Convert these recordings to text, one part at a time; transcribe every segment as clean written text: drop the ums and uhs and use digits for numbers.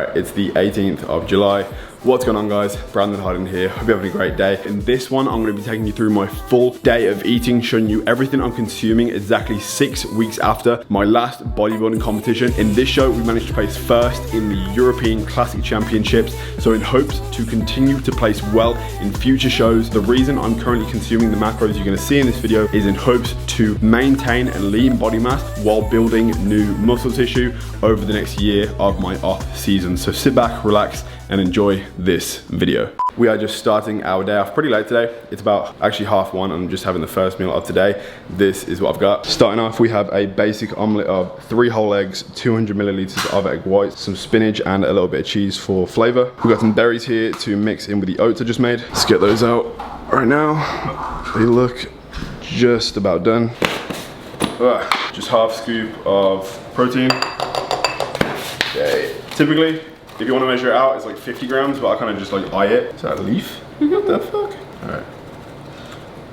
Alright, it's the 18th of July. What's going on, guys? Brandon Harden here. Hope you're having a great day. In this one, I'm gonna be taking you through my full day of eating, showing you everything I'm consuming exactly 6 weeks after my last bodybuilding competition. In this show, we managed to place first in the European Classic Championships, so in hopes to continue to place well in future shows. The reason I'm currently consuming the macros you're gonna see in this video is in hopes to maintain a lean body mass while building new muscle tissue over the next year of my off season. So sit back, relax, and enjoy this video. We are just starting our day off pretty late today. It's about actually 1:30. I'm just having the first meal of today. This is what I've got. Starting off, we have a basic omelet of 3 whole eggs, 200 milliliters of egg whites, some spinach, and a little bit of cheese for flavor. We've got some berries here to mix in with the oats I just made. Let's get those out right now. They look just about done. Just half scoop of protein. Okay. Typically, if you want to measure it out, it's like 50 grams, but I kind of just like eye it. Is that a leaf? What the fuck? All right,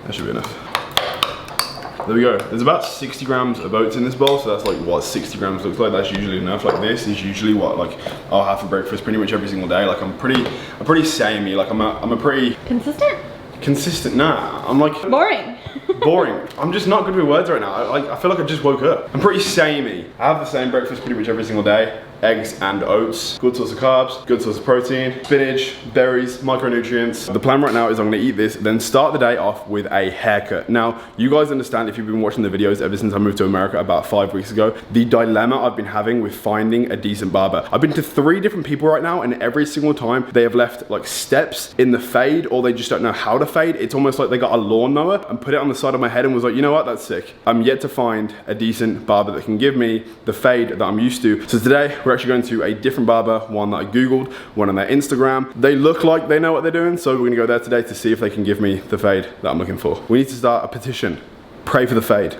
that should be enough. There we go. There's about 60 grams of oats in this bowl, so that's like what 60 grams looks like. That's usually enough. Like this is usually what like I'll have for breakfast pretty much every single day. Like I'm pretty samey. Like I'm a pretty consistent. Nah, I'm like boring. Boring. I'm just not good with words right now. I feel like I just woke up. I'm pretty samey. I have the same breakfast pretty much every single day. Eggs and oats, good source of carbs, good source of protein, spinach, berries, micronutrients. The plan right now is I'm gonna eat this, then start the day off with a haircut. Now, you guys understand if you've been watching the videos ever since I moved to America about 5 weeks ago, the dilemma I've been having with finding a decent barber. I've been to 3 different people right now, and every single time they have left like steps in the fade, or they just don't know how to fade. It's almost like they got a lawnmower and put it on the side of my head and was like, you know what, that's sick. I'm yet to find a decent barber that can give me the fade that I'm used to. So today, we're actually going to a different barber, one that I Googled, one on their Instagram. They look like they know what they're doing, so we're gonna go there today to see if they can give me the fade that I'm looking for. We need to start a petition. Pray for the fade.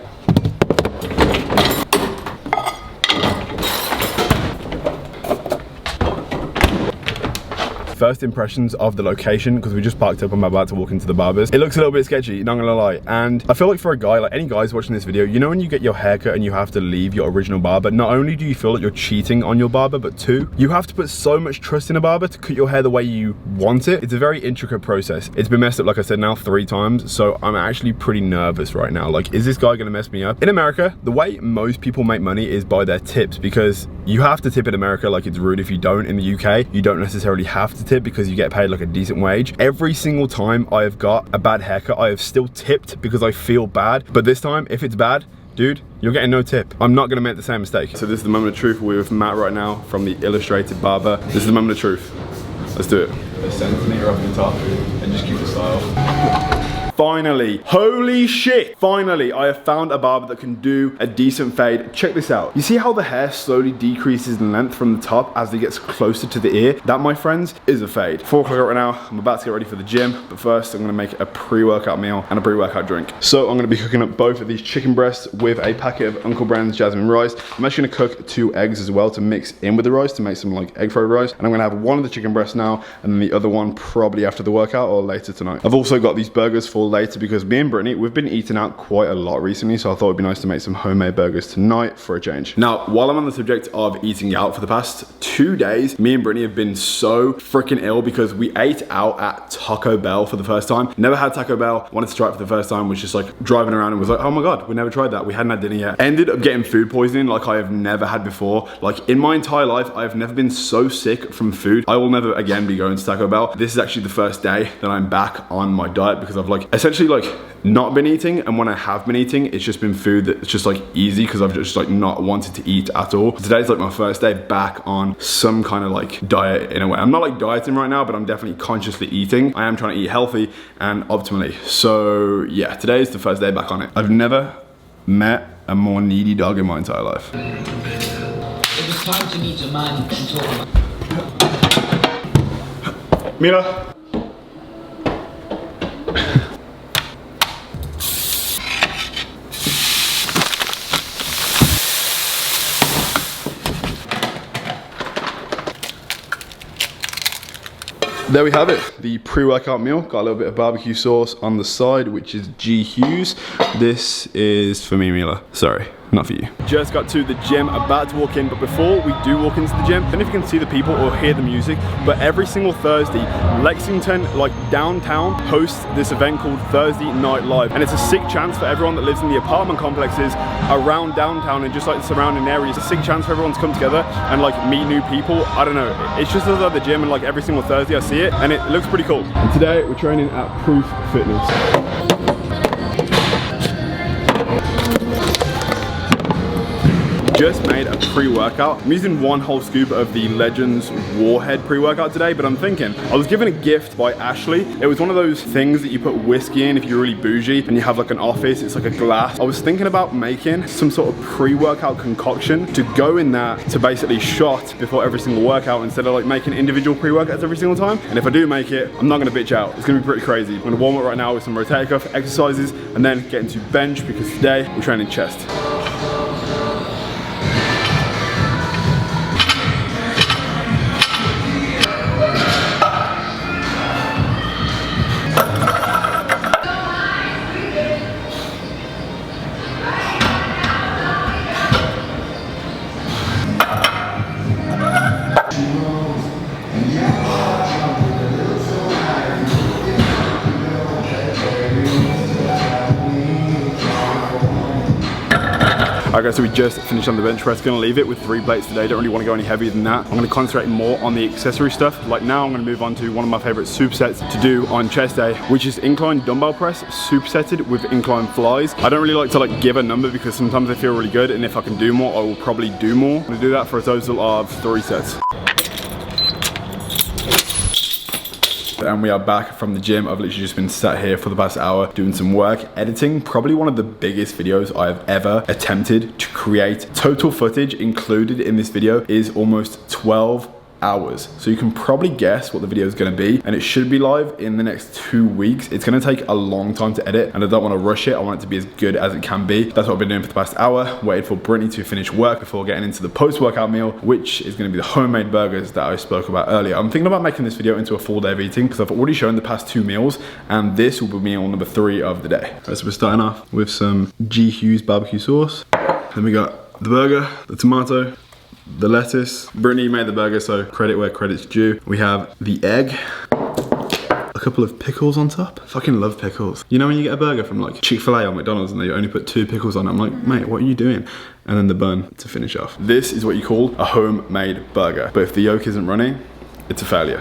First impressions of the location, because we just parked up and I'm about to walk into the barber's. It looks a little bit sketchy, not gonna lie. And I feel like for a guy, like any guys watching this video, you know when you get your haircut and you have to leave your original barber, not only do you feel like you're cheating on your barber, but 2, you have to put so much trust in a barber to cut your hair the way you want it. It's a very intricate process. It's been messed up, like I said, now 3 times, so I'm actually pretty nervous right now. Like, is this guy gonna mess me up? In America, the way most people make money is by their tips, because you have to tip in America. Like, it's rude if you don't. In the UK, you don't necessarily have to tip because you get paid like a decent wage. Every single time I have got a bad haircut, I have still tipped because I feel bad. But this time, if it's bad, dude, you're getting no tip. I'm not gonna make the same mistake. So this is the moment of truth with Matt right now from the Illustrated Barber. This is the moment of truth. Let's do it. A centimeter up the top and just keep the style. Finally, holy shit, finally, I have found a barber that can do a decent fade. Check this out. You see how the hair slowly decreases in length from the top as it gets closer to the ear? That, my friends, is a fade. 4 o'clock right now. I'm about to get ready for the gym, but first I'm gonna make a pre-workout meal and a pre-workout drink. So I'm gonna be cooking up both of these chicken breasts with a packet of Uncle Brand's Jasmine rice. I'm actually gonna cook 2 eggs as well to mix in with the rice to make some like egg fried rice. And I'm gonna have one of the chicken breasts now, and then the other one probably after the workout or later tonight. I've also got these burgers for later because me and Brittany, we've been eating out quite a lot recently, so I thought it'd be nice to make some homemade burgers tonight for a change. Now, while I'm on the subject of eating out, for the past 2 days, me and Brittany have been so freaking ill because we ate out at Taco Bell for the first time. Never had Taco Bell, wanted to try it for the first time, was just like driving around and was like, oh my God, we never tried that. We hadn't had dinner yet. Ended up getting food poisoning like I have never had before. Like in my entire life, I have never been so sick from food. I will never again be going to Taco Bell. This is actually the first day that I'm back on my diet because I've like essentially like not been eating, and when I have been eating, it's just been food that's just like easy because I've just like not wanted to eat at all. Today's like my first day back on some kind of like diet in a way. I'm not like dieting right now, but I'm definitely consciously eating. I am trying to eat healthy and optimally. So yeah, today is the first day back on it. I've never met a more needy dog in my entire life. It was time to meet a man and talk about... Mila. There we have it, the pre-workout meal. Got a little bit of barbecue sauce on the side, which is G. Hughes. This is for me, Mila. Sorry. not for you. Just got to the gym, about to walk in, but before we do walk into the gym, I don't know if you can see the people or hear the music, but every single Thursday, Lexington, like downtown, hosts this event called Thursday Night Live, and it's a sick chance for everyone that lives in the apartment complexes around downtown and just like the surrounding areas. It's a sick chance for everyone to come together and like meet new people. I don't know, it's just at the gym, and like every single Thursday I see it, and it looks pretty cool. And today we're training at Proof Fitness. Just made a pre-workout. I'm using 1 whole scoop of the Legends Warhead pre-workout today, but I'm thinking, I was given a gift by Ashley. It was one of those things that you put whiskey in if you're really bougie and you have like an office, it's like a glass. I was thinking about making some sort of pre-workout concoction to go in that to basically shot before every single workout instead of like making individual pre-workouts every single time. And if I do make it, I'm not gonna bitch out. It's gonna be pretty crazy. I'm gonna warm up right now with some rotator cuff exercises and then get into bench because today we're training chest. Okay, so we just finished on the bench press. Gonna leave it with 3 plates today. Don't really want to go any heavier than that. I'm gonna concentrate more on the accessory stuff. Like now I'm gonna move on to one of my favorite supersets to do on chest day, which is incline dumbbell press, supersetted with incline flies. I don't really like to like give a number because sometimes I feel really good, and if I can do more, I will probably do more. I'm gonna do that for a total of 3 sets. And we are back from the gym. I've literally just been sat here for the past hour doing some work, editing probably one of the biggest videos I've ever attempted to create. Total footage included in this video is almost 12 hours. So you can probably guess what the video is going to be, and it should be live in the next 2 weeks. It's going to take a long time to edit, and I don't want to rush it. I want it to be as good as it can be. That's what I've been doing for the past hour. Waited for Brittany to finish work before getting into the post-workout meal, which is going to be the homemade burgers that I spoke about earlier. I'm thinking about making this video into a full day of eating because I've already shown the past 2 meals, and this will be meal number 3 of the day. Right, so we're starting off with some G. Hughes barbecue sauce. Then we got the burger, the tomato, the lettuce. Brittany made the burger, so credit where credit's due. We have the egg, a couple of pickles on top. Fucking love pickles. You know when you get a burger from like Chick-fil-A or McDonald's and they only put 2 pickles on it? I'm like, mate, what are you doing? And then the bun to finish off. This is what you call a homemade burger. But if the yolk isn't running, it's a failure.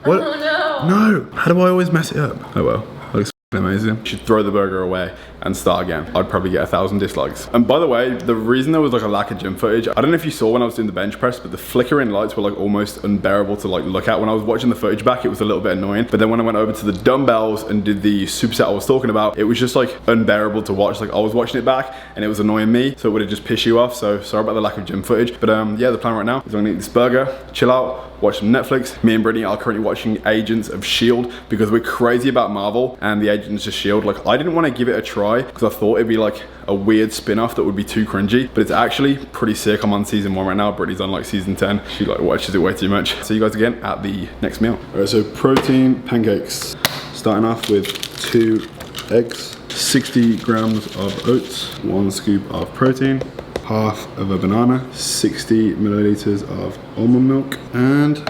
What? Oh no. No, how do I always mess it up? Oh well. Looks amazing. Should throw the burger away and start again. I'd probably get 1,000 dislikes. And by the way, the reason there was like a lack of gym footage, I don't know if you saw when I was doing the bench press, but the flickering lights were like almost unbearable to like look at. When I was watching the footage back, it was a little bit annoying. But then when I went over to the dumbbells and did the superset I was talking about, it was just like unbearable to watch. Like I was watching it back and it was annoying me, so it would have just pissed you off. So sorry about the lack of gym footage. But yeah, the plan right now is I'm gonna eat this burger, chill out, watch some Netflix. Me and Brittany are currently watching Agents of S.H.I.E.L.D. because we're crazy about Marvel and the Agents of S.H.I.E.L.D. Like I didn't want to give it a try because I thought it'd be like a weird spin-off that would be too cringy, but it's actually pretty sick. I'm on season 1 right now. Brittany's on like season 10. She like watches it way too much. See you guys again at the next meal. All right, so protein pancakes. Starting off with 2 eggs, 60 grams of oats, 1 scoop of protein, half of a banana, 60 milliliters of almond milk, and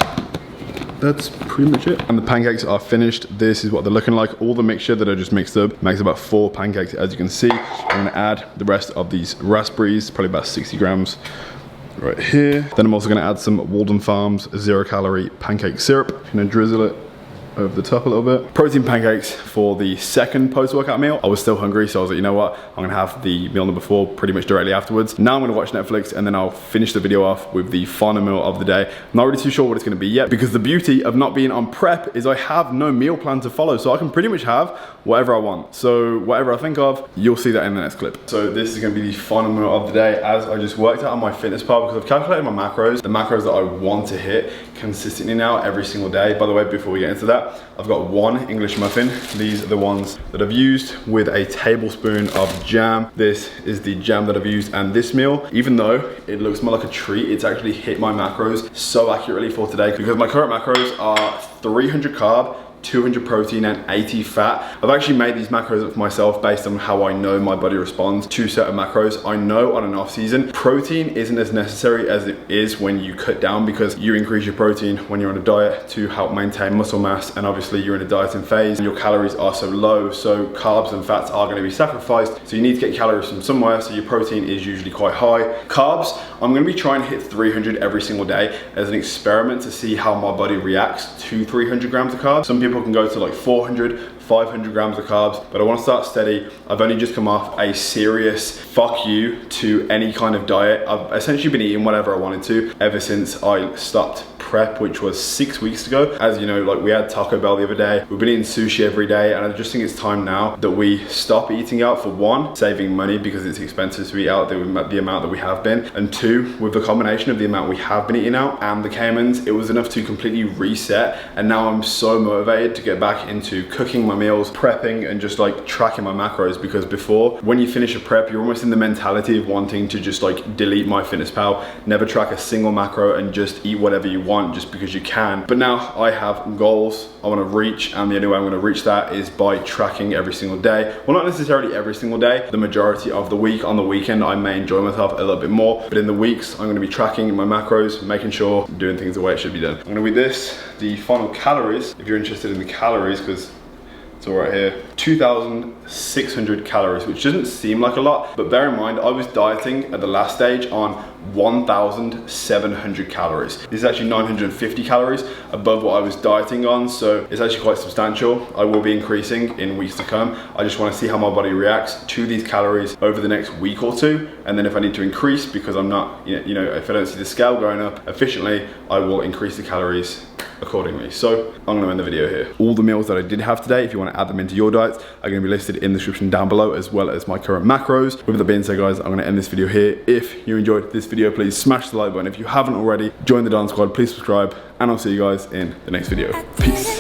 that's pretty much it. And the pancakes are finished. This is what they're looking like. All the mixture that I just mixed up makes about 4 pancakes, as you can see. I'm gonna add the rest of these raspberries, probably about 60 grams right here. Then I'm also gonna add some Walden Farms 0-calorie pancake syrup. I'm gonna drizzle it over the top a little bit. Protein pancakes for the second post-workout meal. I was still hungry, so I was like, you know what? I'm gonna have the meal number 4 pretty much directly afterwards. Now I'm gonna watch Netflix and then I'll finish the video off with the final meal of the day. I'm not really too sure what it's gonna be yet because the beauty of not being on prep is I have no meal plan to follow, so I can pretty much have whatever I want. So whatever I think of, you'll see that in the next clip. So this is gonna be the final meal of the day as I just worked out on my fitness pal because I've calculated my macros, the macros that I want to hit consistently now every single day. By the way, before we get into that, I've got 1 English muffin. These are the ones that I've used with a tablespoon of jam. This is the jam that I've used, and this meal, even though it looks more like a treat, it's actually hit my macros so accurately for today because my current macros are 300 carb, 200 protein and 80 fat. I've actually made these macros up for myself based on how I know my body responds to certain macros. I know on an off season, protein isn't as necessary as it is when you cut down, because you increase your protein when you're on a diet to help maintain muscle mass, and obviously you're in a dieting phase and your calories are so low, so carbs and fats are going to be sacrificed, so you need to get calories from somewhere, so your protein is usually quite high. Carbs, I'm going to be trying to hit 300 every single day as an experiment to see how my body reacts to 300 grams of carbs. Some people can go to like 400, 500 grams of carbs, but I want to start steady. I've only just come off a serious fuck you to any kind of diet. I've essentially been eating whatever I wanted to ever since I stopped prep, which was 6 weeks ago. As you know, like, we had Taco Bell the other day, we've been eating sushi every day, and I just think it's time now that we stop eating out. For one, saving money because it's expensive to eat out the amount that we have been, and two, with the combination of the amount we have been eating out and the Caymans, it was enough to completely reset. And now I'm so motivated to get back into cooking my meals, prepping, and just like tracking my macros, because before, when you finish a prep, you're almost in the mentality of wanting to just like delete MyFitnessPal, never track a single macro, and just eat whatever you want just because you can. But now I have goals I want to reach, and the only way I'm going to reach that is by tracking every single day. Well, not necessarily every single day, the majority of the week. On the weekend, I may enjoy myself a little bit more, but in the weeks, I'm going to be tracking my macros, making sure I'm doing things the way it should be done. I'm going to read this, the final calories, if you're interested in the calories, because it's all right here. 2,600 calories, which doesn't seem like a lot, but bear in mind, I was dieting at the last stage on 1,700 calories. This is actually 950 calories above what I was dieting on, so it's actually quite substantial. I will be increasing in weeks to come. I just want to see how my body reacts to these calories over the next week or two, and then if I need to increase because I'm not, you know, if I don't see the scale going up efficiently, I will increase the calories accordingly. So I'm gonna end the video here. All the meals that I did have today, if you want to add them into your diets, are going to be listed in the description down below, as well as my current macros. With that being said, guys, I'm going to end this video here. If you enjoyed this video, please smash the like button. If you haven't already, join the dance squad, please subscribe, and I'll see you guys in the next video. Peace.